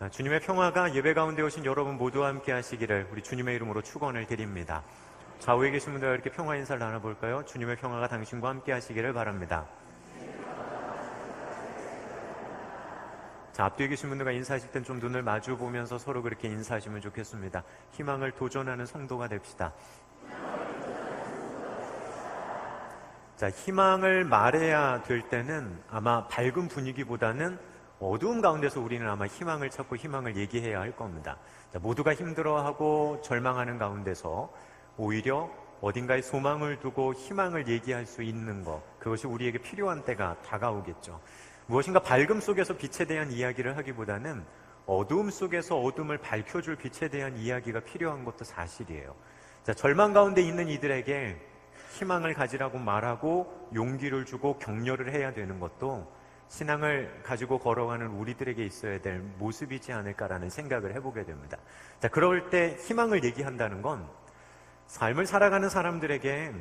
주님의 평화가 예배 가운데 오신 여러분 모두와 함께 하시기를 우리 주님의 이름으로 축원을 드립니다. 좌우에 계신 분들과 이렇게 평화 인사를 나눠볼까요? 주님의 평화가 당신과 함께 하시기를 바랍니다. 자, 앞뒤에 계신 분들과 인사하실 땐 좀 눈을 마주 보면서 서로 그렇게 인사하시면 좋겠습니다. 희망을 도전하는 성도가 됩시다. 자, 희망을 말해야 될 때는 아마 밝은 분위기보다는 어두움 가운데서 우리는 아마 희망을 찾고 희망을 얘기해야 할 겁니다. 자, 모두가 힘들어하고 절망하는 가운데서 오히려 어딘가에 소망을 두고 희망을 얘기할 수 있는 것, 그것이 우리에게 필요한 때가 다가오겠죠. 무엇인가 밝음 속에서 빛에 대한 이야기를 하기보다는 어두움 속에서 어둠을 밝혀줄 빛에 대한 이야기가 필요한 것도 사실이에요. 자, 절망 가운데 있는 이들에게 희망을 가지라고 말하고 용기를 주고 격려를 해야 되는 것도 신앙을 가지고 걸어가는 우리들에게 있어야 될 모습이지 않을까라는 생각을 해보게 됩니다. 자, 그럴 때 희망을 얘기한다는 건 삶을 살아가는 사람들에게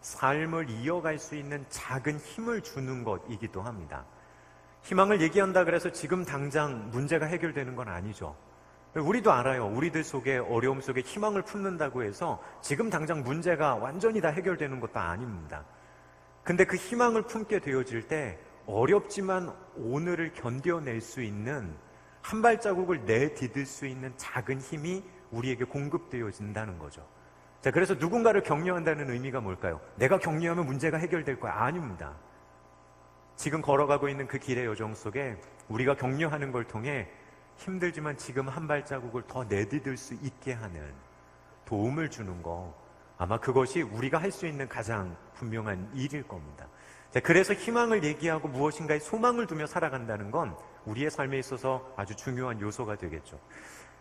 삶을 이어갈 수 있는 작은 힘을 주는 것이기도 합니다. 희망을 얘기한다 그래서 지금 당장 문제가 해결되는 건 아니죠. 우리도 알아요. 우리들 속에 어려움 속에 희망을 품는다고 해서 지금 당장 문제가 완전히 다 해결되는 것도 아닙니다. 근데 그 희망을 품게 되어질 때 어렵지만 오늘을 견뎌낼 수 있는 한 발자국을 내디딜 수 있는 작은 힘이 우리에게 공급되어진다는 거죠. 자, 그래서 누군가를 격려한다는 의미가 뭘까요? 내가 격려하면 문제가 해결될 거야. 아닙니다. 지금 걸어가고 있는 그 길의 여정 속에 우리가 격려하는 걸 통해 힘들지만 지금 한 발자국을 더 내디딜 수 있게 하는 도움을 주는 거, 아마 그것이 우리가 할 수 있는 가장 분명한 일일 겁니다. 자, 그래서 희망을 얘기하고 무엇인가에 소망을 두며 살아간다는 건 우리의 삶에 있어서 아주 중요한 요소가 되겠죠.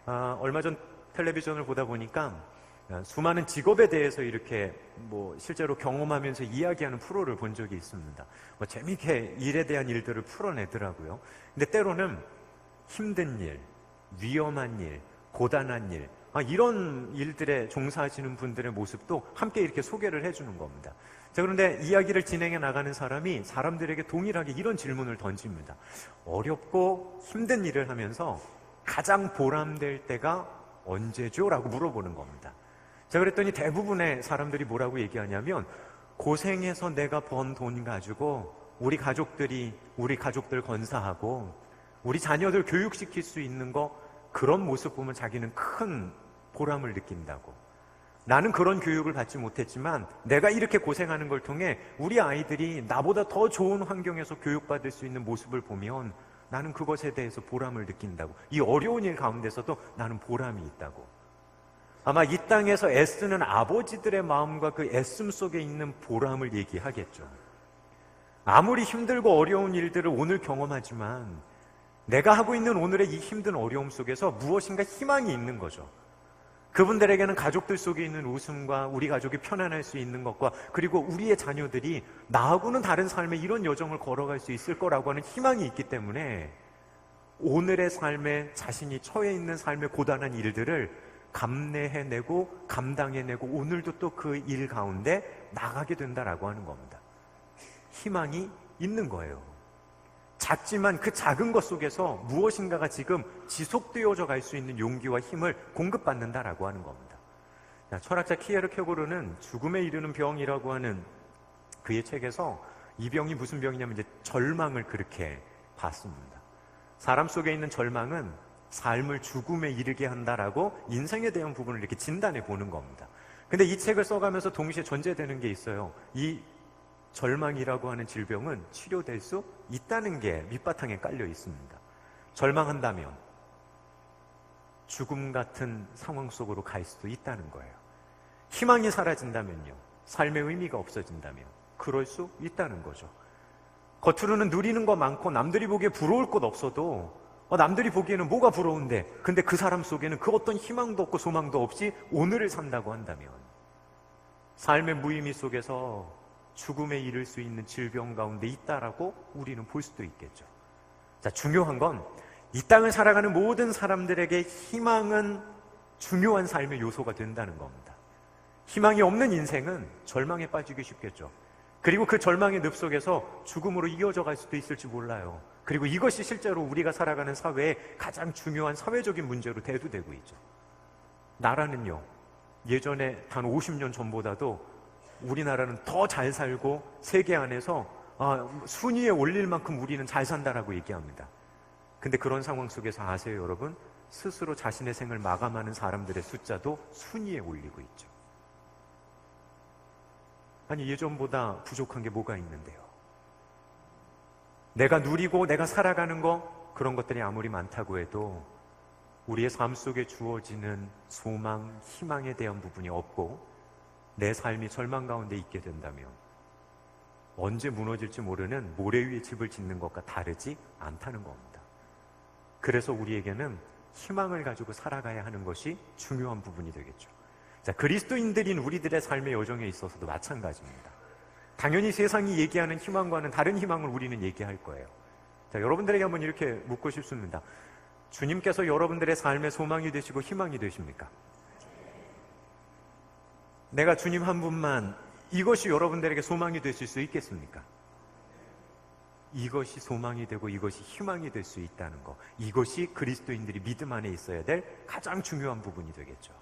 얼마 전 텔레비전을 보다 보니까 수많은 직업에 대해서 이렇게 실제로 경험하면서 이야기하는 프로를 본 적이 있습니다. 재미있게 일에 대한 일들을 풀어내더라고요. 근데 때로는 힘든 일, 위험한 일, 고단한 일, 이런 일들에 종사하시는 분들의 모습도 함께 이렇게 소개를 해주는 겁니다. 자, 그런데 이야기를 진행해 나가는 사람이 사람들에게 동일하게 이런 질문을 던집니다. 어렵고 힘든 일을 하면서 가장 보람될 때가 언제죠? 라고 물어보는 겁니다. 자, 그랬더니 대부분의 사람들이 뭐라고 얘기하냐면 고생해서 내가 번 돈 가지고 우리 가족들 건사하고 우리 자녀들 교육시킬 수 있는 거, 그런 모습 보면 자기는 큰 보람을 느낀다고. 나는 그런 교육을 받지 못했지만 내가 이렇게 고생하는 걸 통해 우리 아이들이 나보다 더 좋은 환경에서 교육받을 수 있는 모습을 보면 나는 그것에 대해서 보람을 느낀다고. 이 어려운 일 가운데서도 나는 보람이 있다고. 아마 이 땅에서 애쓰는 아버지들의 마음과 그 애씀 속에 있는 보람을 얘기하겠죠. 아무리 힘들고 어려운 일들을 오늘 경험하지만 내가 하고 있는 오늘의 이 힘든 어려움 속에서 무엇인가 희망이 있는 거죠. 그분들에게는 가족들 속에 있는 웃음과 우리 가족이 편안할 수 있는 것과, 그리고 우리의 자녀들이 나하고는 다른 삶의 이런 여정을 걸어갈 수 있을 거라고 하는 희망이 있기 때문에 오늘의 삶에 자신이 처해 있는 삶의 고단한 일들을 감내해내고 감당해내고 오늘도 또 그 일 가운데 나가게 된다라고 하는 겁니다. 희망이 있는 거예요. 작지만 그 작은 것 속에서 무엇인가가 지금 지속되어져 갈 수 있는 용기와 힘을 공급받는다라고 하는 겁니다. 자, 철학자 키에르케고르는 죽음에 이르는 병이라고 하는 그의 책에서 이 병이 무슨 병이냐면 이제 절망을 그렇게 봤습니다. 사람 속에 있는 절망은 삶을 죽음에 이르게 한다라고 인생에 대한 부분을 이렇게 진단해 보는 겁니다. 근데 이 책을 써가면서 동시에 전제되는 게 있어요. 이 절망이라고 하는 질병은 치료될 수 있다는 게 밑바탕에 깔려 있습니다. 절망한다면 죽음 같은 상황 속으로 갈 수도 있다는 거예요. 희망이 사라진다면요, 삶의 의미가 없어진다면 그럴 수 있다는 거죠. 겉으로는 누리는 거 많고 남들이 보기에 부러울 것 없어도 남들이 보기에는 뭐가 부러운데, 근데 그 사람 속에는 그 어떤 희망도 없고 소망도 없이 오늘을 산다고 한다면 삶의 무의미 속에서 죽음에 이를 수 있는 질병 가운데 있다라고 우리는 볼 수도 있겠죠. 자, 중요한 건 이 땅을 살아가는 모든 사람들에게 희망은 중요한 삶의 요소가 된다는 겁니다. 희망이 없는 인생은 절망에 빠지기 쉽겠죠. 그리고 그 절망의 늪 속에서 죽음으로 이어져 갈 수도 있을지 몰라요. 그리고 이것이 실제로 우리가 살아가는 사회의 가장 중요한 사회적인 문제로 대두되고 있죠. 나라는요, 예전에 단 50년 전보다도 우리나라는 더 잘 살고 세계 안에서 순위에 올릴 만큼 우리는 잘 산다라고 얘기합니다. 근데 그런 상황 속에서 아세요, 여러분? 스스로 자신의 생을 마감하는 사람들의 숫자도 순위에 올리고 있죠. 아니, 예전보다 부족한 게 뭐가 있는데요? 내가 누리고 내가 살아가는 거, 그런 것들이 아무리 많다고 해도 우리의 삶 속에 주어지는 소망, 희망에 대한 부분이 없고 내 삶이 절망 가운데 있게 된다면 언제 무너질지 모르는 모래 위에 집을 짓는 것과 다르지 않다는 겁니다. 그래서 우리에게는 희망을 가지고 살아가야 하는 것이 중요한 부분이 되겠죠. 자, 그리스도인들인 우리들의 삶의 여정에 있어서도 마찬가지입니다. 당연히 세상이 얘기하는 희망과는 다른 희망을 우리는 얘기할 거예요. 자, 여러분들에게 한번 이렇게 묻고 싶습니다. 주님께서 여러분들의 삶의 소망이 되시고 희망이 되십니까? 내가 주님 한 분만, 이것이 여러분들에게 소망이 되실 수 있겠습니까? 이것이 소망이 되고 이것이 희망이 될 수 있다는 것, 이것이 그리스도인들이 믿음 안에 있어야 될 가장 중요한 부분이 되겠죠.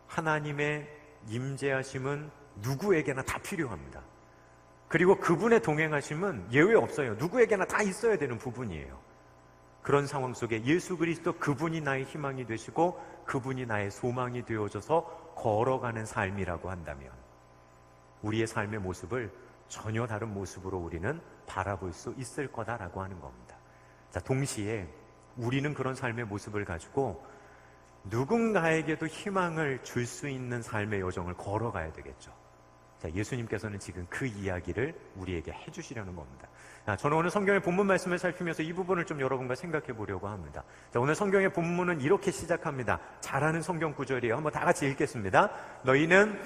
하나님의 임재하심은 누구에게나 다 필요합니다. 그리고 그분의 동행하심은 예외 없어요. 누구에게나 다 있어야 되는 부분이에요. 그런 상황 속에 예수 그리스도, 그분이 나의 희망이 되시고 그분이 나의 소망이 되어져서 걸어가는 삶이라고 한다면 우리의 삶의 모습을 전혀 다른 모습으로 우리는 바라볼 수 있을 거다라고 하는 겁니다. 자, 동시에 우리는 그런 삶의 모습을 가지고 누군가에게도 희망을 줄 수 있는 삶의 여정을 걸어가야 되겠죠. 자, 예수님께서는 지금 그 이야기를 우리에게 해주시려는 겁니다. 자, 저는 오늘 성경의 본문 말씀을 살피면서 이 부분을 좀 여러분과 생각해 보려고 합니다. 자, 오늘 성경의 본문은 이렇게 시작합니다. 잘 아는 성경 구절이에요. 한번 다 같이 읽겠습니다. 너희는,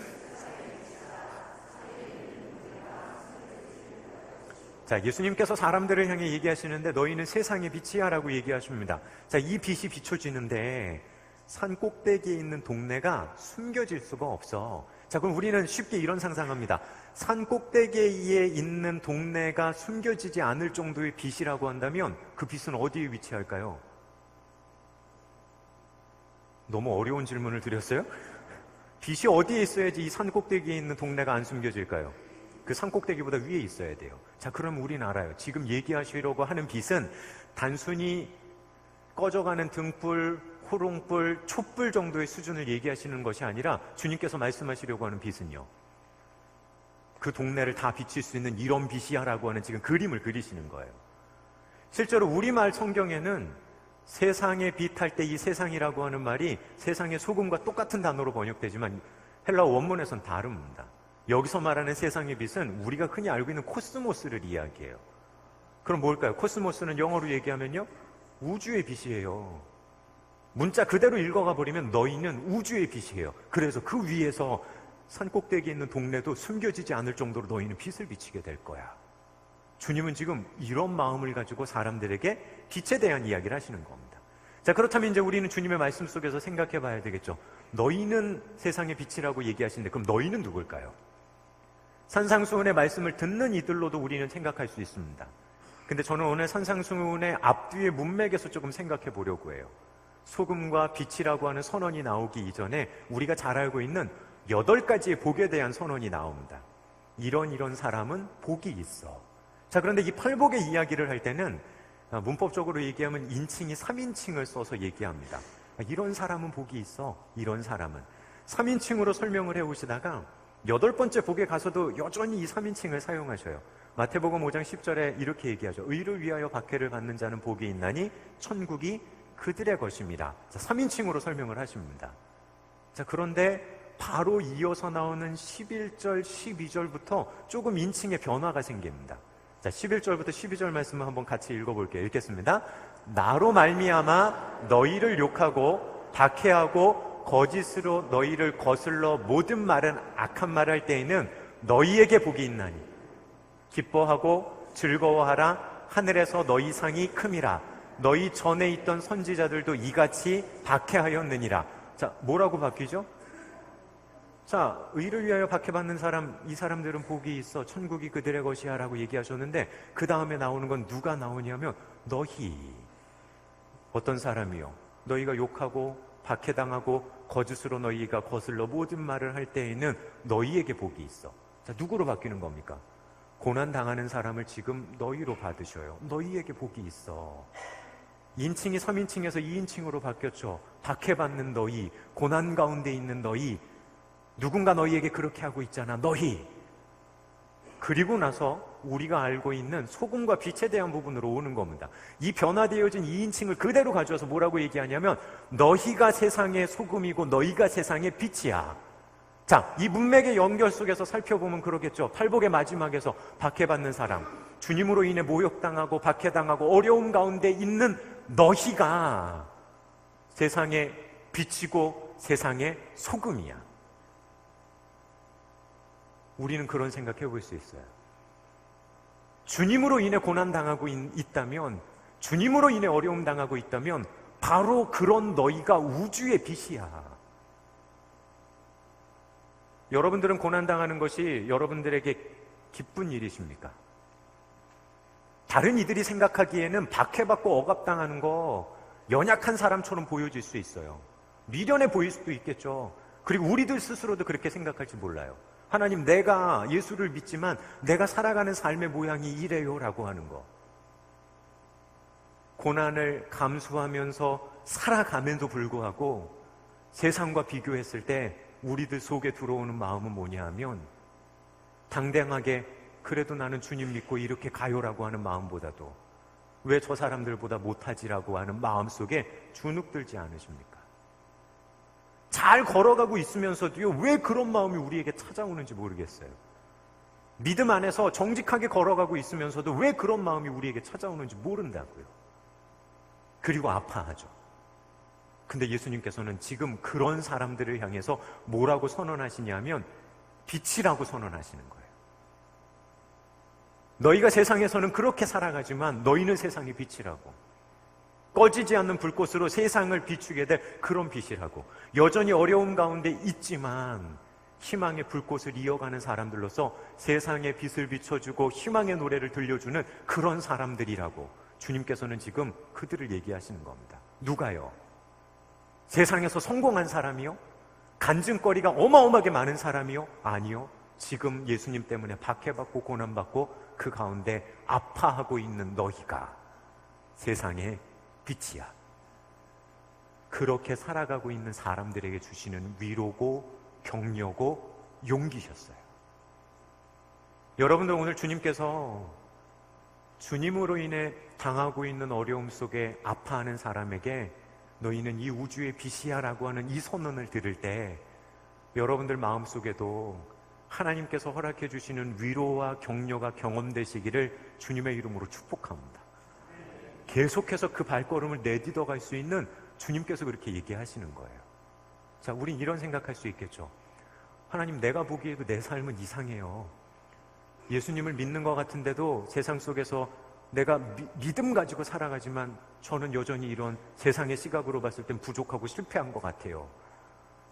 자, 예수님께서 사람들을 향해 얘기하시는데 너희는 세상의 빛이야 라고 얘기하십니다. 자, 이 빛이 비춰지는데 산 꼭대기에 있는 동네가 숨겨질 수가 없어. 자, 그럼 우리는 쉽게 이런 상상합니다. 산 꼭대기에 있는 동네가 숨겨지지 않을 정도의 빛이라고 한다면 그 빛은 어디에 위치할까요? 너무 어려운 질문을 드렸어요? 빛이 어디에 있어야지 이 산 꼭대기에 있는 동네가 안 숨겨질까요? 그 산 꼭대기보다 위에 있어야 돼요. 자, 그럼 우리는 알아요. 지금 얘기하시려고 하는 빛은 단순히 꺼져가는 등불, 호롱불, 촛불 정도의 수준을 얘기하시는 것이 아니라 주님께서 말씀하시려고 하는 빛은요, 그 동네를 다 비칠 수 있는 이런 빛이야 라고 하는 지금 그림을 그리시는 거예요. 실제로 우리말 성경에는 세상의 빛 할 때 이 세상이라고 하는 말이 세상의 소금과 똑같은 단어로 번역되지만 헬라어 원문에선 다릅니다. 여기서 말하는 세상의 빛은 우리가 흔히 알고 있는 코스모스를 이야기해요. 그럼 뭘까요? 코스모스는 영어로 얘기하면요, 우주의 빛이에요. 문자 그대로 읽어가 버리면 너희는 우주의 빛이에요. 그래서 그 위에서 산 꼭대기에 있는 동네도 숨겨지지 않을 정도로 너희는 빛을 비치게 될 거야. 주님은 지금 이런 마음을 가지고 사람들에게 빛에 대한 이야기를 하시는 겁니다. 자, 그렇다면 이제 우리는 주님의 말씀 속에서 생각해 봐야 되겠죠. 너희는 세상의 빛이라고 얘기하시는데 그럼 너희는 누굴까요? 산상수훈의 말씀을 듣는 이들로도 우리는 생각할 수 있습니다. 근데 저는 오늘 산상수훈의 앞뒤의 문맥에서 조금 생각해 보려고 해요. 소금과 빛이라고 하는 선언이 나오기 이전에 우리가 잘 알고 있는 8가지의 복에 대한 선언이 나옵니다. 이런 사람은 복이 있어. 자, 그런데 이 8복의 이야기를 할 때는 문법적으로 얘기하면 인칭이 3인칭을 써서 얘기합니다. 이런 사람은 복이 있어. 이런 사람은 3인칭으로 설명을 해오시다가 8번째 복에 가서도 여전히 이 3인칭을 사용하셔요. 마태복음 5장 10절에 이렇게 얘기하죠. 의를 위하여 박해를 받는 자는 복이 있나니 천국이 그들의 것입니다. 자, 3인칭으로 설명을 하십니다. 자, 그런데 바로 이어서 나오는 11절, 12절부터 조금 인칭의 변화가 생깁니다. 자, 11절부터 12절 말씀을 한번 같이 읽어볼게요. 읽겠습니다. 나로 말미암아 너희를 욕하고 박해하고 거짓으로 너희를 거슬러 모든 말은 악한 말을 할 때에는 너희에게 복이 있나니 기뻐하고 즐거워하라. 하늘에서 너희 상이 큼이라. 너희 전에 있던 선지자들도 이같이 박해하였느니라. 자, 뭐라고 바뀌죠? 자, 의를 위하여 박해받는 사람, 이 사람들은 복이 있어 천국이 그들의 것이야 라고 얘기하셨는데 그 다음에 나오는 건 누가 나오냐면 너희. 어떤 사람이요? 너희가 욕하고 박해당하고 거짓으로 너희가 거슬러 모든 말을 할 때에는 너희에게 복이 있어. 자, 누구로 바뀌는 겁니까? 고난당하는 사람을 지금 너희로 받으셔요. 너희에게 복이 있어. 인칭이 3인칭에서 2인칭으로 바뀌었죠. 박해받는 너희, 고난 가운데 있는 너희, 누군가 너희에게 그렇게 하고 있잖아. 너희. 그리고 나서 우리가 알고 있는 소금과 빛에 대한 부분으로 오는 겁니다. 이 변화되어진 2인칭을 그대로 가져와서 뭐라고 얘기하냐면 너희가 세상의 소금이고 너희가 세상의 빛이야. 자, 이 문맥의 연결 속에서 살펴보면 그러겠죠. 팔복의 마지막에서 박해받는 사람, 주님으로 인해 모욕당하고 박해당하고 어려움 가운데 있는 너희가 세상의 빛이고 세상의 소금이야. 우리는 그런 생각해 볼 수 있어요. 주님으로 인해 고난당하고 있다면, 주님으로 인해 어려움 당하고 있다면 바로 그런 너희가 우주의 빛이야. 여러분들은 고난당하는 것이 여러분들에게 기쁜 일이십니까? 다른 이들이 생각하기에는 박해받고 억압당하는 거 연약한 사람처럼 보여질 수 있어요. 미련해 보일 수도 있겠죠. 그리고 우리들 스스로도 그렇게 생각할지 몰라요. 하나님, 내가 예수를 믿지만 내가 살아가는 삶의 모양이 이래요 라고 하는 거. 고난을 감수하면서 살아가면도 불구하고 세상과 비교했을 때 우리들 속에 들어오는 마음은 뭐냐 하면 당당하게 그래도 나는 주님 믿고 이렇게 가요라고 하는 마음보다도 왜 저 사람들보다 못하지라고 하는 마음 속에 주눅들지 않으십니까? 잘 걸어가고 있으면서도요, 왜 그런 마음이 우리에게 찾아오는지 모르겠어요. 믿음 안에서 정직하게 걸어가고 있으면서도 왜 그런 마음이 우리에게 찾아오는지 모른다고요. 그리고 아파하죠. 근데 예수님께서는 지금 그런 사람들을 향해서 뭐라고 선언하시냐면 빛이라고 선언하시는 거예요. 너희가 세상에서는 그렇게 살아가지만 너희는 세상의 빛이라고. 꺼지지 않는 불꽃으로 세상을 비추게 될 그런 빛이라고. 여전히 어려움 가운데 있지만 희망의 불꽃을 이어가는 사람들로서 세상의 빛을 비춰주고 희망의 노래를 들려주는 그런 사람들이라고 주님께서는 지금 그들을 얘기하시는 겁니다. 누가요? 세상에서 성공한 사람이요? 간증거리가 어마어마하게 많은 사람이요? 아니요. 지금 예수님 때문에 박해받고 고난받고 그 가운데 아파하고 있는 너희가 세상의 빛이야. 그렇게 살아가고 있는 사람들에게 주시는 위로고 격려고 용기셨어요. 여러분들, 오늘 주님께서 주님으로 인해 당하고 있는 어려움 속에 아파하는 사람에게 너희는 이 우주의 빛이야 라고 하는 이 선언을 들을 때 여러분들 마음속에도 하나님께서 허락해 주시는 위로와 격려가 경험되시기를 주님의 이름으로 축복합니다. 계속해서 그 발걸음을 내딛어 갈 수 있는 주님께서 그렇게 얘기하시는 거예요. 자, 우린 이런 생각할 수 있겠죠. 하나님, 내가 보기에도 내 삶은 이상해요. 예수님을 믿는 것 같은데도 세상 속에서 내가 믿음 가지고 살아가지만 저는 여전히 이런 세상의 시각으로 봤을 땐 부족하고 실패한 것 같아요.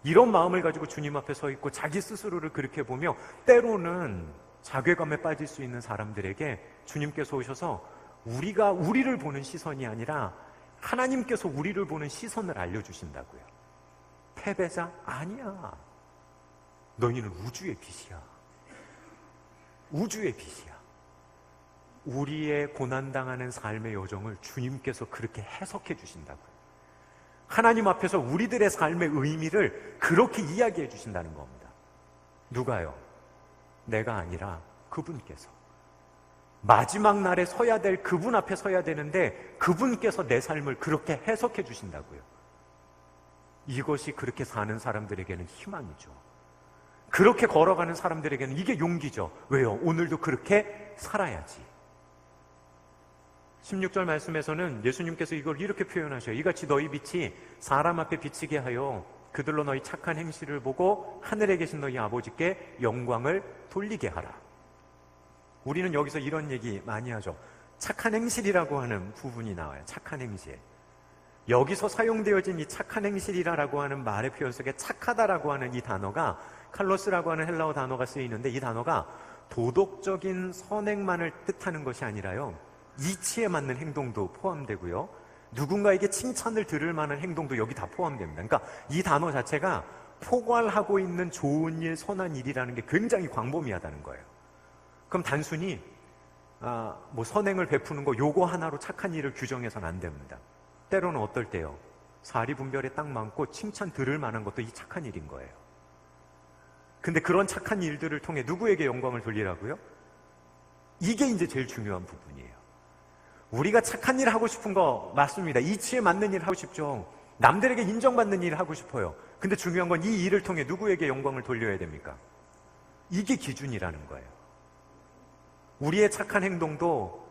이런 마음을 가지고 주님 앞에 서 있고 자기 스스로를 그렇게 보며 때로는 자괴감에 빠질 수 있는 사람들에게 주님께서 오셔서 우리가 우리를 보는 시선이 아니라 하나님께서 우리를 보는 시선을 알려주신다고요. 패배자? 아니야. 너희는 우주의 빛이야. 우주의 빛이야. 우리의 고난당하는 삶의 여정을 주님께서 그렇게 해석해 주신다고요. 하나님 앞에서 우리들의 삶의 의미를 그렇게 이야기해 주신다는 겁니다. 누가요? 내가 아니라 그분께서. 마지막 날에 서야 될 그분 앞에 서야 되는데 그분께서 내 삶을 그렇게 해석해 주신다고요. 이것이 그렇게 사는 사람들에게는 희망이죠. 그렇게 걸어가는 사람들에게는 이게 용기죠. 왜요? 오늘도 그렇게 살아야지. 16절 말씀에서는 예수님께서 이걸 이렇게 표현하셔요. 이같이 너희 빛이 사람 앞에 비치게 하여 그들로 너희 착한 행실을 보고 하늘에 계신 너희 아버지께 영광을 돌리게 하라. 우리는 여기서 이런 얘기 많이 하죠. 착한 행실이라고 하는 부분이 나와요. 착한 행실. 여기서 사용되어진 이 착한 행실이라고 하는 말의 표현 속에 착하다라고 하는 이 단어가 칼로스라고 하는 헬라어 단어가 쓰이는데 이 단어가 도덕적인 선행만을 뜻하는 것이 아니라요, 이치에 맞는 행동도 포함되고요, 누군가에게 칭찬을 들을 만한 행동도 여기 다 포함됩니다. 그러니까 이 단어 자체가 포괄하고 있는 좋은 일, 선한 일이라는 게 굉장히 광범위하다는 거예요. 그럼 단순히 뭐 선행을 베푸는 거 요거 하나로 착한 일을 규정해서는 안 됩니다. 때로는 어떨 때요, 사리분별에 딱 맞고 칭찬 들을 만한 것도 이 착한 일인 거예요. 근데 그런 착한 일들을 통해 누구에게 영광을 돌리라고요? 이게 이제 제일 중요한 부분이에요. 우리가 착한 일 하고 싶은 거 맞습니다. 이치에 맞는 일 하고 싶죠. 남들에게 인정받는 일 하고 싶어요. 근데 중요한 건 이 일을 통해 누구에게 영광을 돌려야 됩니까? 이게 기준이라는 거예요. 우리의 착한 행동도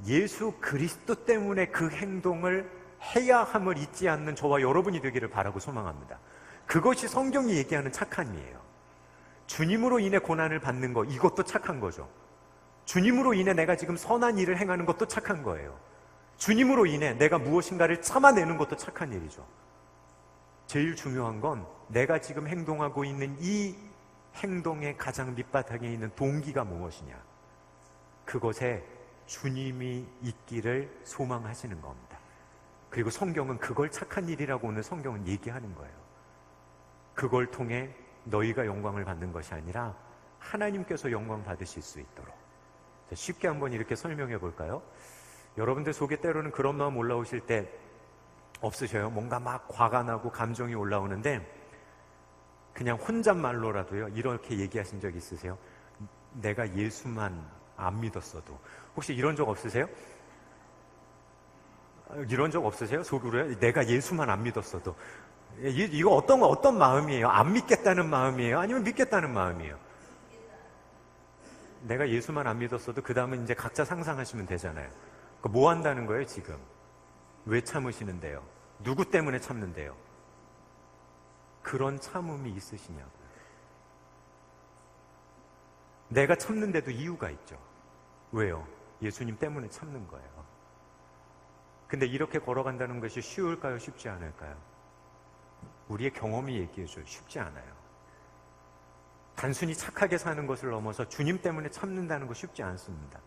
예수 그리스도 때문에 그 행동을 해야 함을 잊지 않는 저와 여러분이 되기를 바라고 소망합니다. 그것이 성경이 얘기하는 착함이에요. 주님으로 인해 고난을 받는 거, 이것도 착한 거죠. 주님으로 인해 내가 지금 선한 일을 행하는 것도 착한 거예요. 주님으로 인해 내가 무엇인가를 참아내는 것도 착한 일이죠. 제일 중요한 건 내가 지금 행동하고 있는 이 행동의 가장 밑바탕에 있는 동기가 무엇이냐, 그것에 주님이 있기를 소망하시는 겁니다. 그리고 성경은 그걸 착한 일이라고 오늘 성경은 얘기하는 거예요. 그걸 통해 너희가 영광을 받는 것이 아니라 하나님께서 영광 받으실 수 있도록. 쉽게 한번 이렇게 설명해 볼까요? 여러분들 속에 때로는 그런 마음 올라오실 때 없으셔요? 뭔가 막 화가 나고 감정이 올라오는데 그냥 혼잣말로라도요 이렇게 얘기하신 적 있으세요? 내가 예수만 안 믿었어도. 혹시 이런 적 없으세요? 이런 적 없으세요? 속으로요? 내가 예수만 안 믿었어도. 이거 어떤 마음이에요? 안 믿겠다는 마음이에요? 아니면 믿겠다는 마음이에요? 내가 예수만 안 믿었어도 그 다음은 이제 각자 상상하시면 되잖아요. 뭐 한다는 거예요 지금? 왜 참으시는데요? 누구 때문에 참는데요? 그런 참음이 있으시냐고요. 내가 참는데도 이유가 있죠. 왜요? 예수님 때문에 참는 거예요. 근데 이렇게 걸어간다는 것이 쉬울까요? 쉽지 않을까요? 우리의 경험이 얘기해줘요. 쉽지 않아요. 단순히 착하게 사는 것을 넘어서 주님 때문에 참는다는 거 쉽지 않습니다.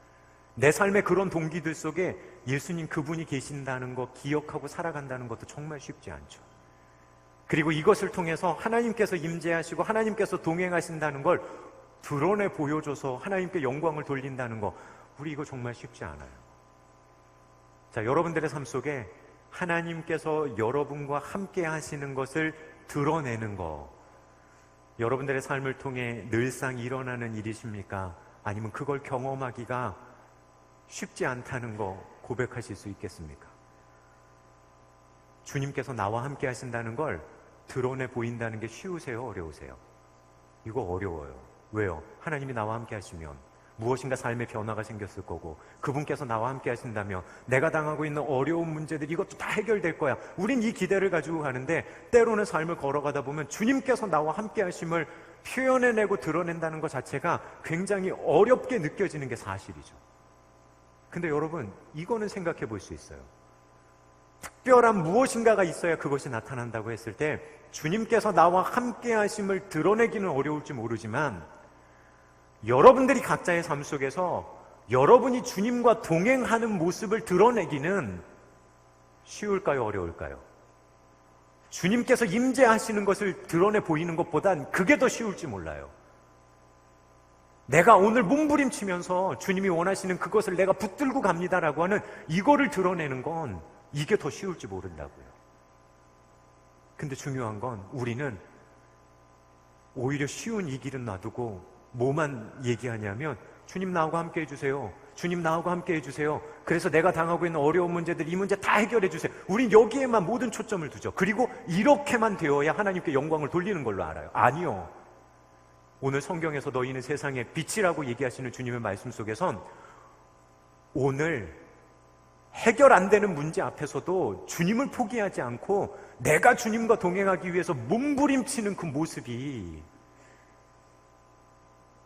내 삶의 그런 동기들 속에 예수님 그분이 계신다는 거 기억하고 살아간다는 것도 정말 쉽지 않죠. 그리고 이것을 통해서 하나님께서 임재하시고 하나님께서 동행하신다는 걸 드러내 보여줘서 하나님께 영광을 돌린다는 거, 우리 이거 정말 쉽지 않아요. 자, 여러분들의 삶 속에 하나님께서 여러분과 함께 하시는 것을 드러내는 거, 여러분들의 삶을 통해 늘상 일어나는 일이십니까? 아니면 그걸 경험하기가 쉽지 않다는 거 고백하실 수 있겠습니까? 주님께서 나와 함께 하신다는 걸 드러내 보인다는 게 쉬우세요? 어려우세요? 이거 어려워요. 왜요? 하나님이 나와 함께 하시면 무엇인가 삶의 변화가 생겼을 거고, 그분께서 나와 함께 하신다면 내가 당하고 있는 어려운 문제들 이것도 다 해결될 거야. 우린 이 기대를 가지고 가는데 때로는 삶을 걸어가다 보면 주님께서 나와 함께 하심을 표현해내고 드러낸다는 것 자체가 굉장히 어렵게 느껴지는 게 사실이죠. 근데 여러분, 이거는 생각해 볼 수 있어요. 특별한 무엇인가가 있어야 그것이 나타난다고 했을 때 주님께서 나와 함께 하심을 드러내기는 어려울지 모르지만 여러분들이 각자의 삶 속에서 여러분이 주님과 동행하는 모습을 드러내기는 쉬울까요? 어려울까요? 주님께서 임재하시는 것을 드러내 보이는 것보단 그게 더 쉬울지 몰라요. 내가 오늘 몸부림치면서 주님이 원하시는 그것을 내가 붙들고 갑니다라고 하는 이거를 드러내는 건 이게 더 쉬울지 모른다고요. 근데 중요한 건 우리는 오히려 쉬운 이 길은 놔두고 뭐만 얘기하냐면 주님 나하고 함께 해주세요. 주님 나하고 함께 해주세요. 그래서 내가 당하고 있는 어려운 문제들 이 문제 다 해결해 주세요. 우린 여기에만 모든 초점을 두죠. 그리고 이렇게만 되어야 하나님께 영광을 돌리는 걸로 알아요. 아니요. 오늘 성경에서 너희는 세상의 빛이라고 얘기하시는 주님의 말씀 속에선 오늘 해결 안 되는 문제 앞에서도 주님을 포기하지 않고 내가 주님과 동행하기 위해서 몸부림치는 그 모습이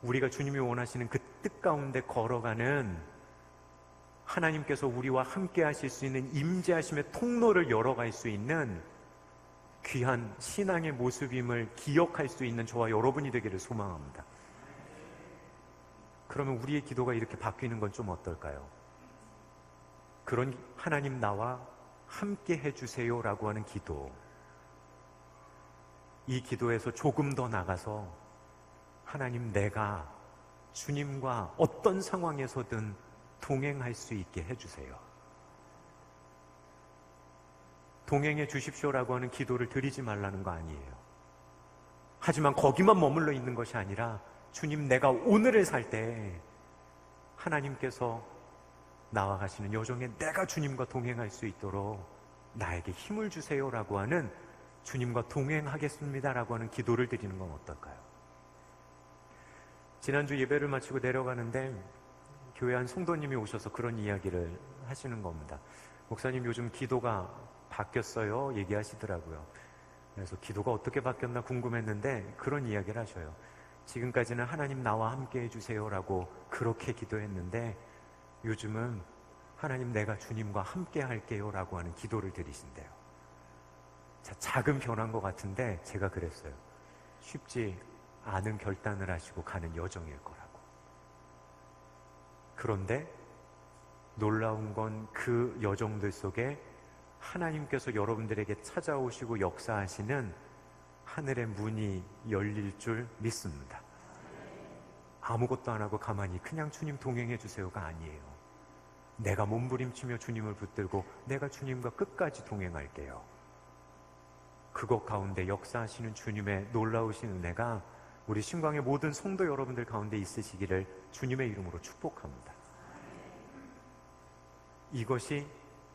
우리가 주님이 원하시는 그 뜻 가운데 걸어가는 하나님께서 우리와 함께 하실 수 있는 임재하심의 통로를 열어갈 수 있는 귀한 신앙의 모습임을 기억할 수 있는 저와 여러분이 되기를 소망합니다. 그러면 우리의 기도가 이렇게 바뀌는 건 좀 어떨까요? 그런 하나님 나와 함께 해주세요 라고 하는 기도, 이 기도에서 조금 더 나가서 하나님, 내가 주님과 어떤 상황에서든 동행할 수 있게 해주세요. 동행해 주십시오라고 하는 기도를 드리지 말라는 거 아니에요. 하지만 거기만 머물러 있는 것이 아니라, 주님, 내가 오늘을 살 때 하나님께서 나와 가시는 여정에 내가 주님과 동행할 수 있도록 나에게 힘을 주세요라고 하는, 주님과 동행하겠습니다라고 하는 기도를 드리는 건 어떨까요? 지난주 예배를 마치고 내려가는데 교회 한 성도님이 오셔서 그런 이야기를 하시는 겁니다. 목사님, 요즘 기도가 바뀌었어요 얘기하시더라고요. 그래서 기도가 어떻게 바뀌었나 궁금했는데 그런 이야기를 하셔요. 지금까지는 하나님 나와 함께 해주세요라고 그렇게 기도했는데 요즘은 하나님, 내가 주님과 함께 할게요 라고 하는 기도를 드리신대요. 자, 작은 변화인 것 같은데 제가 그랬어요. 쉽지 않은 결단을 하시고 가는 여정일 거라고. 그런데 놀라운 건 그 여정들 속에 하나님께서 여러분들에게 찾아오시고 역사하시는 하늘의 문이 열릴 줄 믿습니다. 아무것도 안 하고 가만히 그냥 주님 동행해 주세요가 아니에요. 내가 몸부림치며 주님을 붙들고 내가 주님과 끝까지 동행할게요. 그것 가운데 역사하시는 주님의 놀라우신 은혜가 우리 신광의 모든 성도 여러분들 가운데 있으시기를 주님의 이름으로 축복합니다. 이것이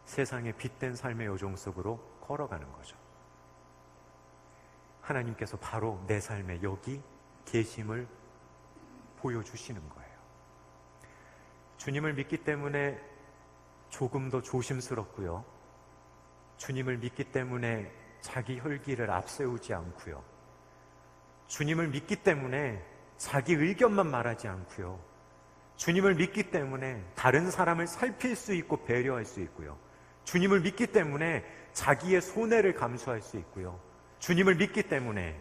세상의 빛된 삶의 여정 속으로 걸어가는 거죠. 하나님께서 바로 내 삶에 여기 계심을 보여주시는 거예요. 주님을 믿기 때문에 조금 더 조심스럽고요. 주님을 믿기 때문에 자기 혈기를 앞세우지 않고요. 주님을 믿기 때문에 자기 의견만 말하지 않고요. 주님을 믿기 때문에 다른 사람을 살필 수 있고 배려할 수 있고요. 주님을 믿기 때문에 자기의 손해를 감수할 수 있고요. 주님을 믿기 때문에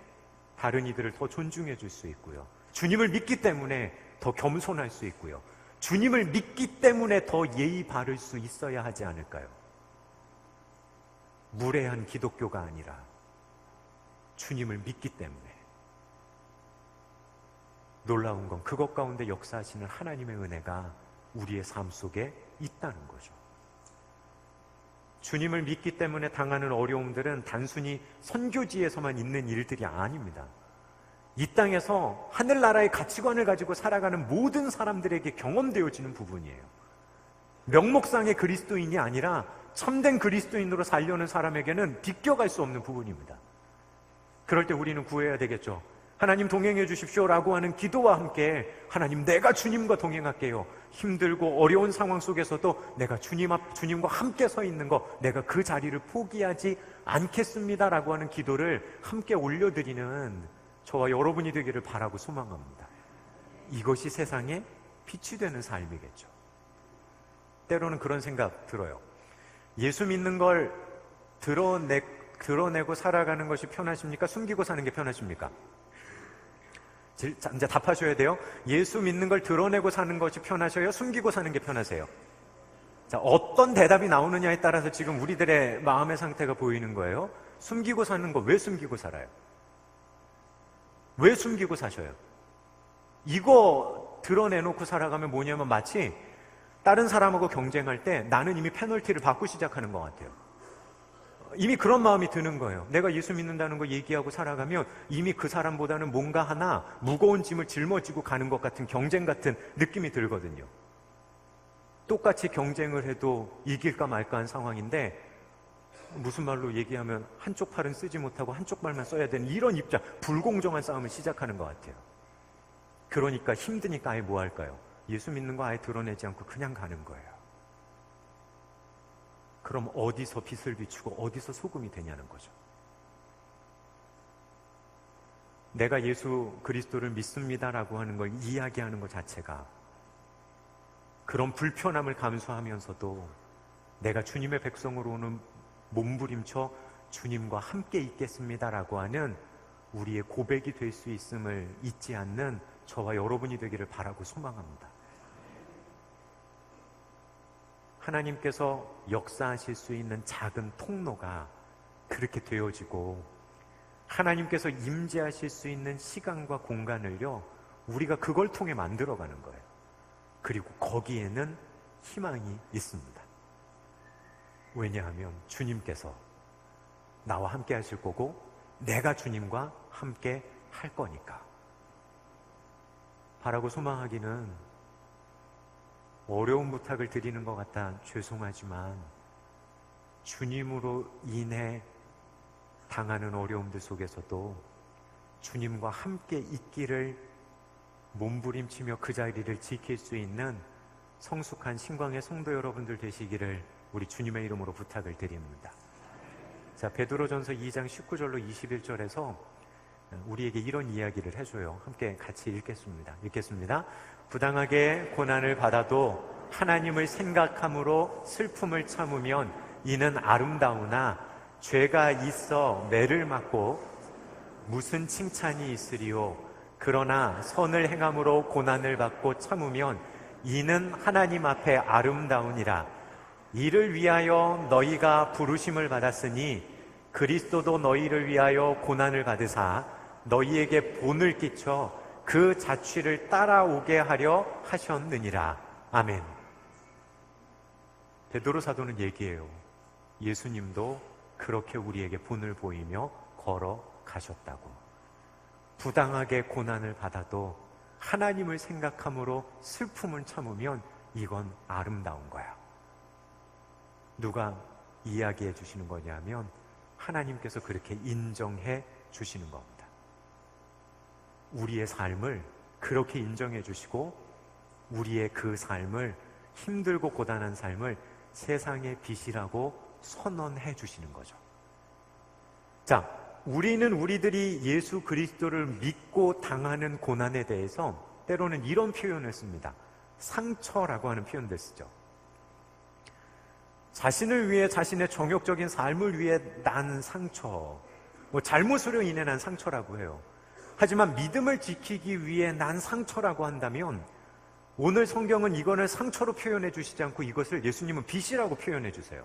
다른 이들을 더 존중해 줄 수 있고요. 주님을 믿기 때문에 더 겸손할 수 있고요. 주님을 믿기 때문에 더 예의 바를 수 있어야 하지 않을까요? 무례한 기독교가 아니라 주님을 믿기 때문에. 놀라운 건 그것 가운데 역사하시는 하나님의 은혜가 우리의 삶 속에 있다는 거죠. 주님을 믿기 때문에 당하는 어려움들은 단순히 선교지에서만 있는 일들이 아닙니다. 이 땅에서 하늘나라의 가치관을 가지고 살아가는 모든 사람들에게 경험되어지는 부분이에요. 명목상의 그리스도인이 아니라 참된 그리스도인으로 살려는 사람에게는 비껴갈 수 없는 부분입니다. 그럴 때 우리는 구해야 되겠죠. 하나님 동행해 주십시오라고 하는 기도와 함께 하나님, 내가 주님과 동행할게요. 힘들고 어려운 상황 속에서도 내가 주님과 함께 서 있는 거, 내가 그 자리를 포기하지 않겠습니다라고 하는 기도를 함께 올려드리는 저와 여러분이 되기를 바라고 소망합니다. 이것이 세상에 빛이 되는 삶이겠죠. 때로는 그런 생각 들어요. 예수 믿는 걸 드러내고 살아가는 것이 편하십니까? 숨기고 사는 게 편하십니까? 이제 답하셔야 돼요. 예수 믿는 걸 드러내고 사는 것이 편하셔요? 숨기고 사는 게 편하세요? 자, 어떤 대답이 나오느냐에 따라서 지금 우리들의 마음의 상태가 보이는 거예요. 숨기고 사는 거 왜 숨기고 살아요? 왜 숨기고 사셔요? 이거 드러내놓고 살아가면 뭐냐면 마치 다른 사람하고 경쟁할 때 나는 이미 페널티를 받고 시작하는 것 같아요. 이미 그런 마음이 드는 거예요. 내가 예수 믿는다는 거 얘기하고 살아가면 이미 그 사람보다는 뭔가 하나 무거운 짐을 짊어지고 가는 것 같은 경쟁 같은 느낌이 들거든요. 똑같이 경쟁을 해도 이길까 말까 한 상황인데 무슨 말로 얘기하면 한쪽 팔은 쓰지 못하고 한쪽 발만 써야 되는 이런 입장, 불공정한 싸움을 시작하는 것 같아요. 그러니까 힘드니까 아예 뭐 할까요? 예수 믿는 거 아예 드러내지 않고 그냥 가는 거예요. 그럼 어디서 빛을 비추고 어디서 소금이 되냐는 거죠. 내가 예수 그리스도를 믿습니다라고 하는 걸 이야기하는 것 자체가 그런 불편함을 감수하면서도 내가 주님의 백성으로는 몸부림쳐 주님과 함께 있겠습니다라고 하는 우리의 고백이 될 수 있음을 잊지 않는 저와 여러분이 되기를 바라고 소망합니다. 하나님께서 역사하실 수 있는 작은 통로가 그렇게 되어지고, 하나님께서 임재하실 수 있는 시간과 공간을요, 우리가 그걸 통해 만들어가는 거예요. 그리고 거기에는 희망이 있습니다. 왜냐하면 주님께서 나와 함께 하실 거고 내가 주님과 함께 할 거니까. 바라고 소망하기는 어려운 부탁을 드리는 것 같아 죄송하지만, 주님으로 인해 당하는 어려움들 속에서도 주님과 함께 있기를 몸부림치며 그 자리를 지킬 수 있는 성숙한 신광의 성도 여러분들 되시기를 우리 주님의 이름으로 부탁을 드립니다. 자, 베드로전서 2장 19절로 21절에서 우리에게 이런 이야기를 해줘요. 함께 같이 읽겠습니다. 부당하게 고난을 받아도 하나님을 생각함으로 슬픔을 참으면 이는 아름다우나, 죄가 있어 매를 맞고 무슨 칭찬이 있으리요. 그러나 선을 행함으로 고난을 받고 참으면 이는 하나님 앞에 아름다우니라. 이를 위하여 너희가 부르심을 받았으니 그리스도도 너희를 위하여 고난을 받으사 너희에게 본을 끼쳐 그 자취를 따라오게 하려 하셨느니라. 아멘. 베드로 사도는 얘기해요. 예수님도 그렇게 우리에게 본을 보이며 걸어가셨다고. 부당하게 고난을 받아도 하나님을 생각함으로 슬픔을 참으면 이건 아름다운 거야. 누가 이야기해 주시는 거냐면 하나님께서 그렇게 인정해 주시는 겁니다. 우리의 삶을 그렇게 인정해 주시고, 우리의 그 삶을, 힘들고 고단한 삶을 세상의 빛이라고 선언해 주시는 거죠. 자, 우리는 우리들이 예수 그리스도를 믿고 당하는 고난에 대해서 때로는 이런 표현을 씁니다. 상처라고 하는 표현들 쓰죠. 자신을 위해, 자신의 정욕적인 삶을 위해 난 상처, 잘못으로 인해 난 상처라고 해요. 하지만 믿음을 지키기 위해 난 상처라고 한다면, 오늘 성경은 이거를 상처로 표현해 주시지 않고 이것을 예수님은 빚이라고 표현해 주세요.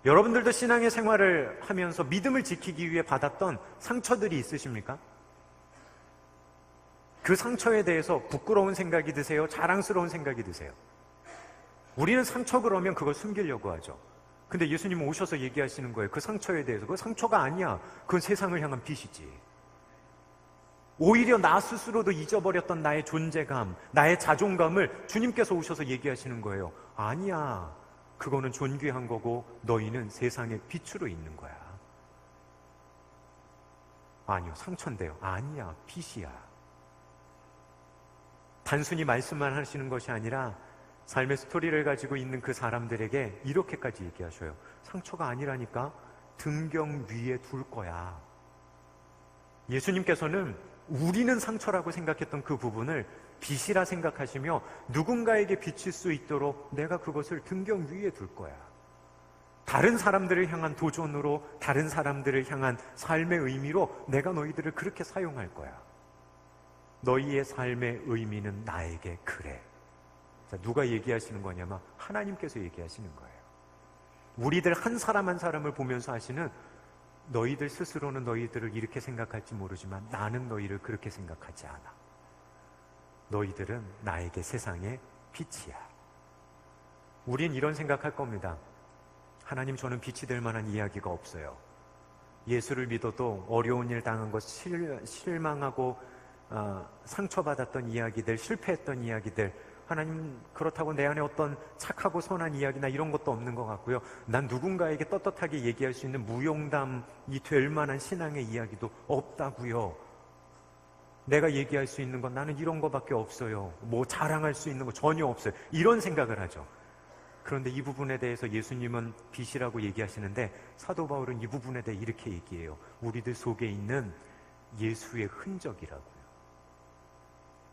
여러분들도 신앙의 생활을 하면서 믿음을 지키기 위해 받았던 상처들이 있으십니까? 그 상처에 대해서 부끄러운 생각이 드세요? 자랑스러운 생각이 드세요? 우리는 상처 그러면 그걸 숨기려고 하죠. 근데 예수님은 오셔서 얘기하시는 거예요. 그 상처에 대해서. 그거 상처가 아니야. 그건 세상을 향한 빛이지. 오히려 나 스스로도 잊어버렸던 나의 존재감, 나의 자존감을 주님께서 오셔서 얘기하시는 거예요. 아니야. 그거는 존귀한 거고 너희는 세상의 빛으로 있는 거야. 아니요, 상처인데요. 아니야, 빛이야. 단순히 말씀만 하시는 것이 아니라 삶의 스토리를 가지고 있는 그 사람들에게 이렇게까지 얘기하셔요. 상처가 아니라니까 등경 위에 둘 거야. 예수님께서는 우리는 상처라고 생각했던 그 부분을 빛이라 생각하시며 누군가에게 비칠 수 있도록 내가 그것을 등경 위에 둘 거야. 다른 사람들을 향한 도전으로, 다른 사람들을 향한 삶의 의미로 내가 너희들을 그렇게 사용할 거야. 너희의 삶의 의미는 나에게 그래. 자, 누가 얘기하시는 거냐면 하나님께서 얘기하시는 거예요. 우리들 한 사람 한 사람을 보면서 하시는, 너희들 스스로는 너희들을 이렇게 생각할지 모르지만 나는 너희를 그렇게 생각하지 않아. 너희들은 나에게 세상의 빛이야. 우린 이런 생각할 겁니다. 하나님, 저는 빛이 될 만한 이야기가 없어요. 예수를 믿어도 어려운 일 당한 것, 실망하고 상처받았던 이야기들, 실패했던 이야기들, 하나님, 그렇다고 내 안에 어떤 착하고 선한 이야기나 이런 것도 없는 것 같고요. 난 누군가에게 떳떳하게 얘기할 수 있는 무용담이 될 만한 신앙의 이야기도 없다고요. 내가 얘기할 수 있는 건 나는 이런 거밖에 없어요. 뭐 자랑할 수 있는 거 전혀 없어요. 이런 생각을 하죠. 그런데 이 부분에 대해서 예수님은 빛이라고 얘기하시는데 사도 바울은 이 부분에 대해 이렇게 얘기해요. 우리들 속에 있는 예수의 흔적이라고요.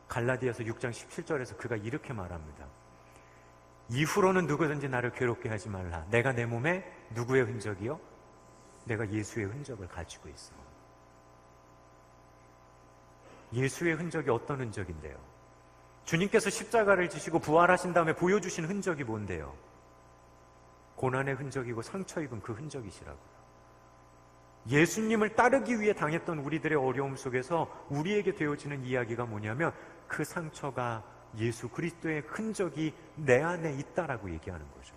갈라디아서 6장 17절에서 그가 이렇게 말합니다. 이후로는 누구든지 나를 괴롭게 하지 말라. 내가 내 몸에 누구의 흔적이요? 내가 예수의 흔적을 가지고 있어. 예수의 흔적이 어떤 흔적인데요? 주님께서 십자가를 지시고 부활하신 다음에 보여주신 흔적이 뭔데요? 고난의 흔적이고 상처 입은 그 흔적이시라고요. 예수님을 따르기 위해 당했던 우리들의 어려움 속에서 우리에게 되어지는 이야기가 뭐냐면 그 상처가 예수 그리스도의 흔적이 내 안에 있다라고 얘기하는 거죠.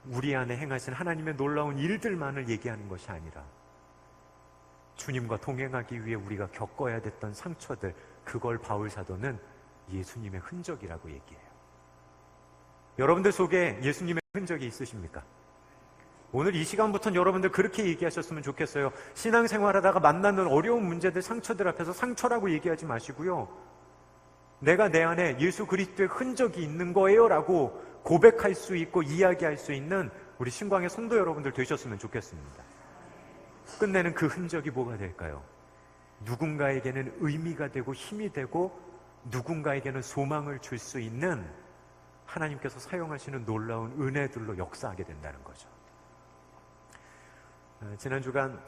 우리 안에 행하신 하나님의 놀라운 일들만을 얘기하는 것이 아니라 주님과 동행하기 위해 우리가 겪어야 됐던 상처들, 그걸 바울 사도는 예수님의 흔적이라고 얘기해요. 여러분들 속에 예수님의 흔적이 있으십니까? 오늘 이 시간부터는 여러분들 그렇게 얘기하셨으면 좋겠어요. 신앙생활하다가 만나는 어려운 문제들, 상처들 앞에서 상처라고 얘기하지 마시고요, 내가 내 안에 예수 그리스도의 흔적이 있는 거예요 라고 고백할 수 있고 이야기할 수 있는 우리 신광의 성도 여러분들 되셨으면 좋겠습니다. 끝내는 그 흔적이 뭐가 될까요? 누군가에게는 의미가 되고 힘이 되고 누군가에게는 소망을 줄 수 있는 하나님께서 사용하시는 놀라운 은혜들로 역사하게 된다는 거죠. 지난 주간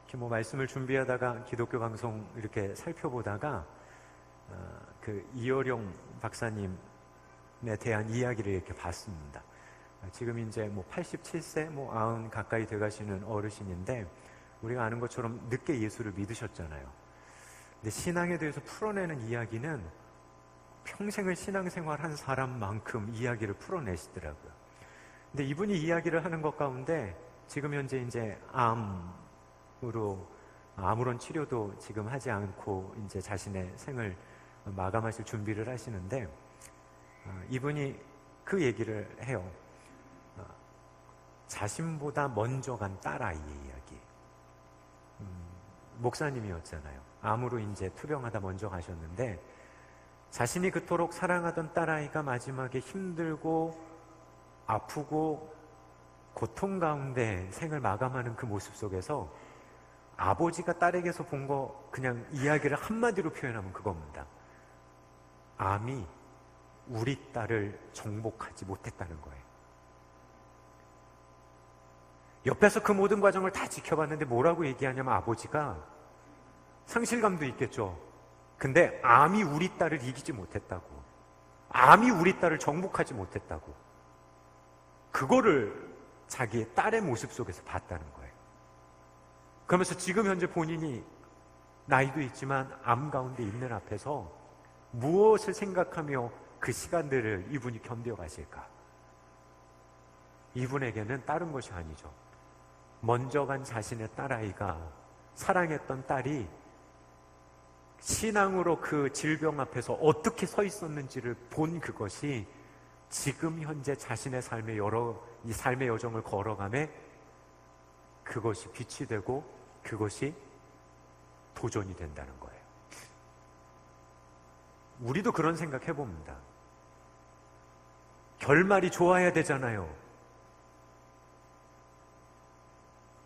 이렇게 말씀을 준비하다가 기독교 방송 이렇게 살펴보다가 그 이어룡 박사님에 대한 이야기를 이렇게 봤습니다. 지금 이제 87세, 90 가까이 돼가시는 어르신인데 우리가 아는 것처럼 늦게 예수를 믿으셨잖아요. 근데 신앙에 대해서 풀어내는 이야기는 평생을 신앙생활 한 사람만큼 이야기를 풀어내시더라고요. 근데 이분이 이야기를 하는 것 가운데 지금 현재 이제 암으로 아무런 치료도 지금 하지 않고 이제 자신의 생을 마감하실 준비를 하시는데 이분이 그 얘기를 해요. 자신보다 먼저 간 딸아이의 이야기. 목사님이었잖아요. 암으로 이제 투병하다 먼저 가셨는데 자신이 그토록 사랑하던 딸아이가 마지막에 힘들고 아프고 고통 가운데 생을 마감하는 그 모습 속에서 아버지가 딸에게서 본 거 그냥 이야기를 한마디로 표현하면 그겁니다. 암이 우리 딸을 정복하지 못했다는 거예요. 옆에서 그 모든 과정을 다 지켜봤는데 뭐라고 얘기하냐면 아버지가 상실감도 있겠죠. 근데 암이 우리 딸을 이기지 못했다고, 암이 우리 딸을 정복하지 못했다고, 그거를 자기의 딸의 모습 속에서 봤다는 거예요. 그러면서 지금 현재 본인이 나이도 있지만 암 가운데 있는 앞에서 무엇을 생각하며 그 시간들을 이분이 견뎌가실까? 이분에게는 다른 것이 아니죠. 먼저 간 자신의 딸아이가, 사랑했던 딸이 신앙으로 그 질병 앞에서 어떻게 서 있었는지를 본 그것이 지금 현재 자신의 이 삶의 여정을 걸어가며 그것이 빛이 되고 그것이 도전이 된다는 거예요. 우리도 그런 생각 해봅니다. 결말이 좋아야 되잖아요.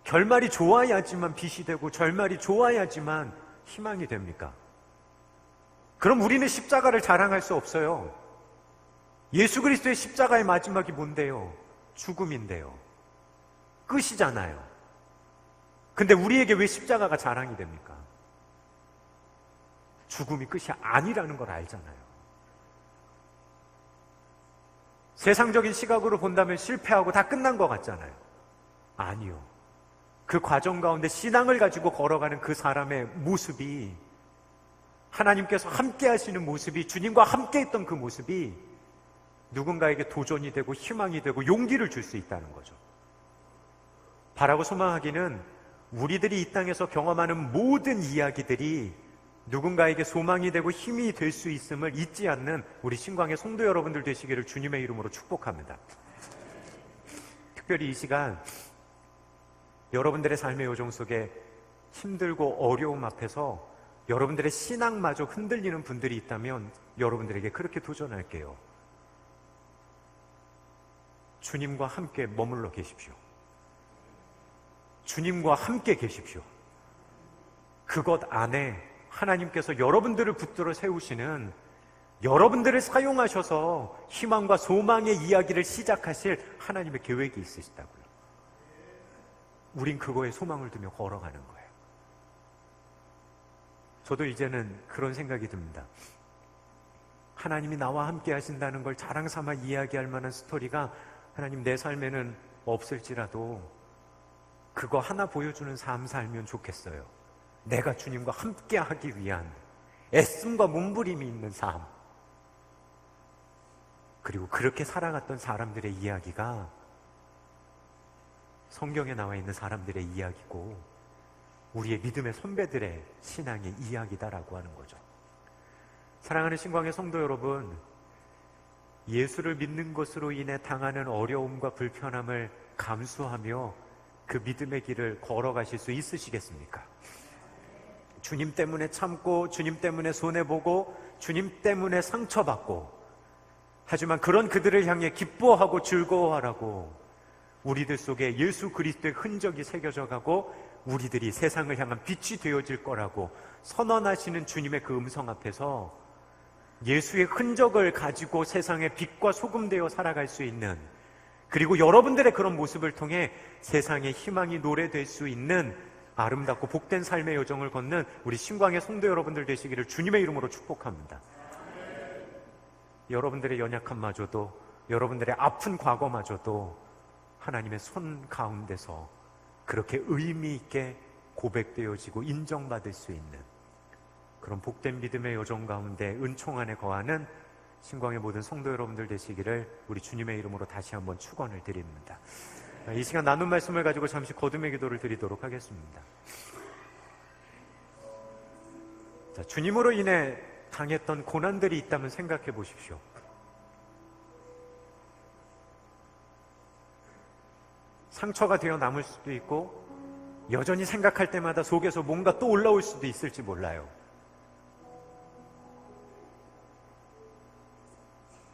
결말이 좋아야지만 빛이 되고 결말이 좋아야지만 희망이 됩니까? 그럼 우리는 십자가를 자랑할 수 없어요. 예수 그리스도의 십자가의 마지막이 뭔데요? 죽음인데요. 끝이잖아요. 근데 우리에게 왜 십자가가 자랑이 됩니까? 죽음이 끝이 아니라는 걸 알잖아요. 세상적인 시각으로 본다면 실패하고 다 끝난 것 같잖아요. 아니요. 그 과정 가운데 신앙을 가지고 걸어가는 그 사람의 모습이, 하나님께서 함께 하시는 모습이, 주님과 함께 했던 그 모습이 누군가에게 도전이 되고 희망이 되고 용기를 줄 수 있다는 거죠. 바라고 소망하기는 우리들이 이 땅에서 경험하는 모든 이야기들이 누군가에게 소망이 되고 힘이 될 수 있음을 잊지 않는 우리 신광의 성도 여러분들 되시기를 주님의 이름으로 축복합니다. 특별히 이 시간 여러분들의 삶의 요정 속에 힘들고 어려움 앞에서 여러분들의 신앙마저 흔들리는 분들이 있다면 여러분들에게 그렇게 도전할게요. 주님과 함께 머물러 계십시오. 주님과 함께 계십시오. 그것 안에 하나님께서 여러분들을 붙들어 세우시는, 여러분들을 사용하셔서 희망과 소망의 이야기를 시작하실 하나님의 계획이 있으시다고요. 우린 그거에 소망을 두며 걸어가는 거예요. 저도 이제는 그런 생각이 듭니다. 하나님이 나와 함께 하신다는 걸 자랑 삼아 이야기할 만한 스토리가 하나님 내 삶에는 없을지라도 그거 하나 보여주는 삶 살면 좋겠어요. 내가 주님과 함께 하기 위한 애씀과 몸부림이 있는 삶. 그리고 그렇게 살아갔던 사람들의 이야기가 성경에 나와 있는 사람들의 이야기고 우리의 믿음의 선배들의 신앙의 이야기다라고 하는 거죠. 사랑하는 신광의 성도 여러분, 예수를 믿는 것으로 인해 당하는 어려움과 불편함을 감수하며 그 믿음의 길을 걸어가실 수 있으시겠습니까? 주님 때문에 참고, 주님 때문에 손해보고, 주님 때문에 상처받고, 하지만 그런 그들을 향해 기뻐하고 즐거워하라고 우리들 속에 예수 그리스도의 흔적이 새겨져 가고 우리들이 세상을 향한 빛이 되어질 거라고 선언하시는 주님의 그 음성 앞에서 예수의 흔적을 가지고 세상의 빛과 소금 되어 살아갈 수 있는, 그리고 여러분들의 그런 모습을 통해 세상의 희망이 노래될 수 있는 아름답고 복된 삶의 여정을 걷는 우리 신광의 성도 여러분들 되시기를 주님의 이름으로 축복합니다. 여러분들의 연약함마저도, 여러분들의 아픈 과거마저도 하나님의 손 가운데서 그렇게 의미 있게 고백되어지고 인정받을 수 있는 그런 복된 믿음의 여정 가운데 은총 안에 거하는 신광의 모든 성도 여러분들 되시기를 우리 주님의 이름으로 다시 한번 축원을 드립니다. 이 시간 나눈 말씀을 가지고 잠시 거듭의 기도를 드리도록 하겠습니다. 자, 주님으로 인해 당했던 고난들이 있다면 생각해 보십시오. 상처가 되어 남을 수도 있고 여전히 생각할 때마다 속에서 뭔가 또 올라올 수도 있을지 몰라요.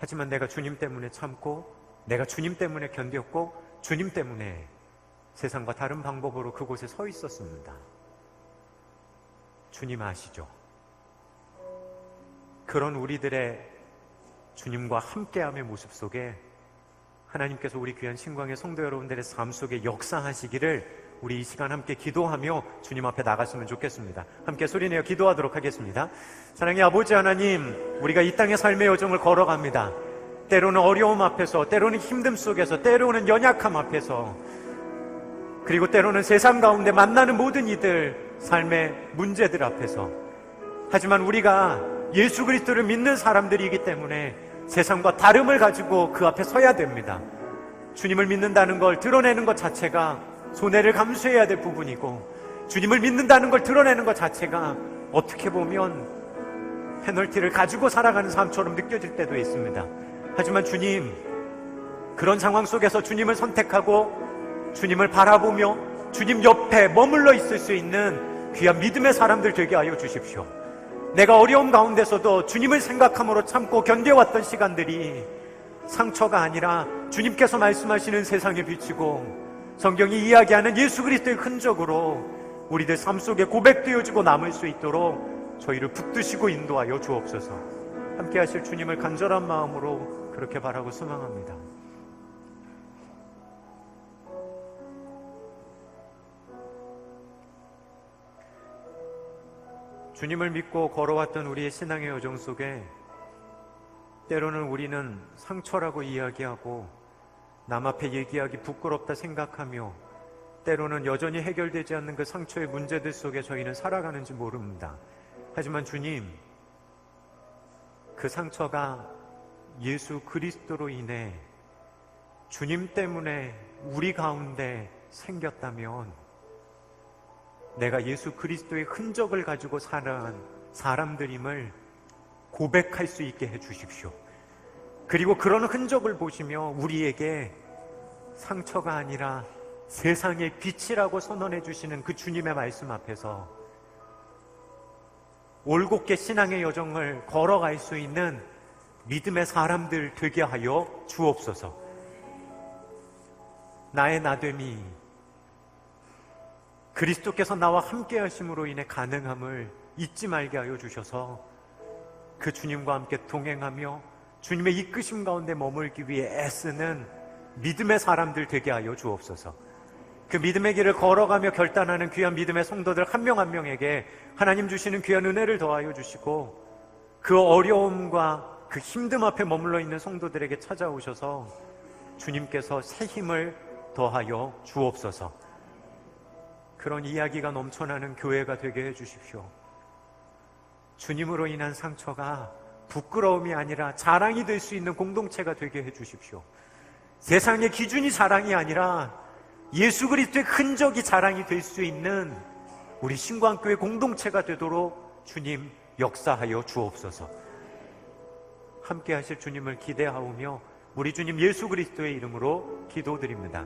하지만 내가 주님 때문에 참고, 내가 주님 때문에 견뎠고, 주님 때문에 세상과 다른 방법으로 그곳에 서 있었습니다. 주님 아시죠? 그런 우리들의 주님과 함께함의 모습 속에 하나님께서 우리 귀한 신광의 성도 여러분들의 삶 속에 역사하시기를 우리 이 시간 함께 기도하며 주님 앞에 나갔으면 좋겠습니다. 함께 소리내어 기도하도록 하겠습니다. 사랑의 아버지 하나님, 우리가 이 땅의 삶의 여정을 걸어갑니다. 때로는 어려움 앞에서, 때로는 힘듦 속에서, 때로는 연약함 앞에서, 그리고 때로는 세상 가운데 만나는 모든 이들 삶의 문제들 앞에서, 하지만 우리가 예수 그리스도를 믿는 사람들이기 때문에 세상과 다름을 가지고 그 앞에 서야 됩니다. 주님을 믿는다는 걸 드러내는 것 자체가 손해를 감수해야 될 부분이고, 주님을 믿는다는 걸 드러내는 것 자체가 어떻게 보면 페널티를 가지고 살아가는 삶처럼 느껴질 때도 있습니다. 하지만 주님, 그런 상황 속에서 주님을 선택하고 주님을 바라보며 주님 옆에 머물러 있을 수 있는 귀한 믿음의 사람들 되게 하여 주십시오. 내가 어려움 가운데서도 주님을 생각함으로 참고 견뎌왔던 시간들이 상처가 아니라 주님께서 말씀하시는 세상의 빛이고 성경이 이야기하는 예수 그리스도의 흔적으로 우리들 삶 속에 고백되어지고 남을 수 있도록 저희를 붙드시고 인도하여 주옵소서. 함께 하실 주님을 간절한 마음으로 그렇게 바라고 소망합니다. 주님을 믿고 걸어왔던 우리의 신앙의 여정 속에 때로는 우리는 상처라고 이야기하고 남 앞에 얘기하기 부끄럽다 생각하며 때로는 여전히 해결되지 않는 그 상처의 문제들 속에 저희는 살아가는지 모릅니다. 하지만 주님, 그 상처가 예수 그리스도로 인해 주님 때문에 우리 가운데 생겼다면 내가 예수 그리스도의 흔적을 가지고 살아간 사람들임을 고백할 수 있게 해주십시오. 그리고 그런 흔적을 보시며 우리에게 상처가 아니라 세상의 빛이라고 선언해 주시는 그 주님의 말씀 앞에서 올곧게 신앙의 여정을 걸어갈 수 있는 믿음의 사람들 되게 하여 주옵소서. 나의 나됨이 그리스도께서 나와 함께 하심으로 인해 가능함을 잊지 말게 하여 주셔서 그 주님과 함께 동행하며 주님의 이끄심 가운데 머물기 위해 애쓰는 믿음의 사람들 되게 하여 주옵소서. 그 믿음의 길을 걸어가며 결단하는 귀한 믿음의 성도들 한 명 한 명에게 하나님 주시는 귀한 은혜를 더하여 주시고, 그 어려움과 그 힘듦 앞에 머물러 있는 성도들에게 찾아오셔서 주님께서 새 힘을 더하여 주옵소서. 그런 이야기가 넘쳐나는 교회가 되게 해주십시오. 주님으로 인한 상처가 부끄러움이 아니라 자랑이 될 수 있는 공동체가 되게 해주십시오. 세상의 기준이 자랑이 아니라 예수 그리스도의 흔적이 자랑이 될 수 있는 우리 신광교회 공동체가 되도록 주님 역사하여 주옵소서. 함께 하실 주님을 기대하오며 우리 주님 예수 그리스도의 이름으로 기도드립니다.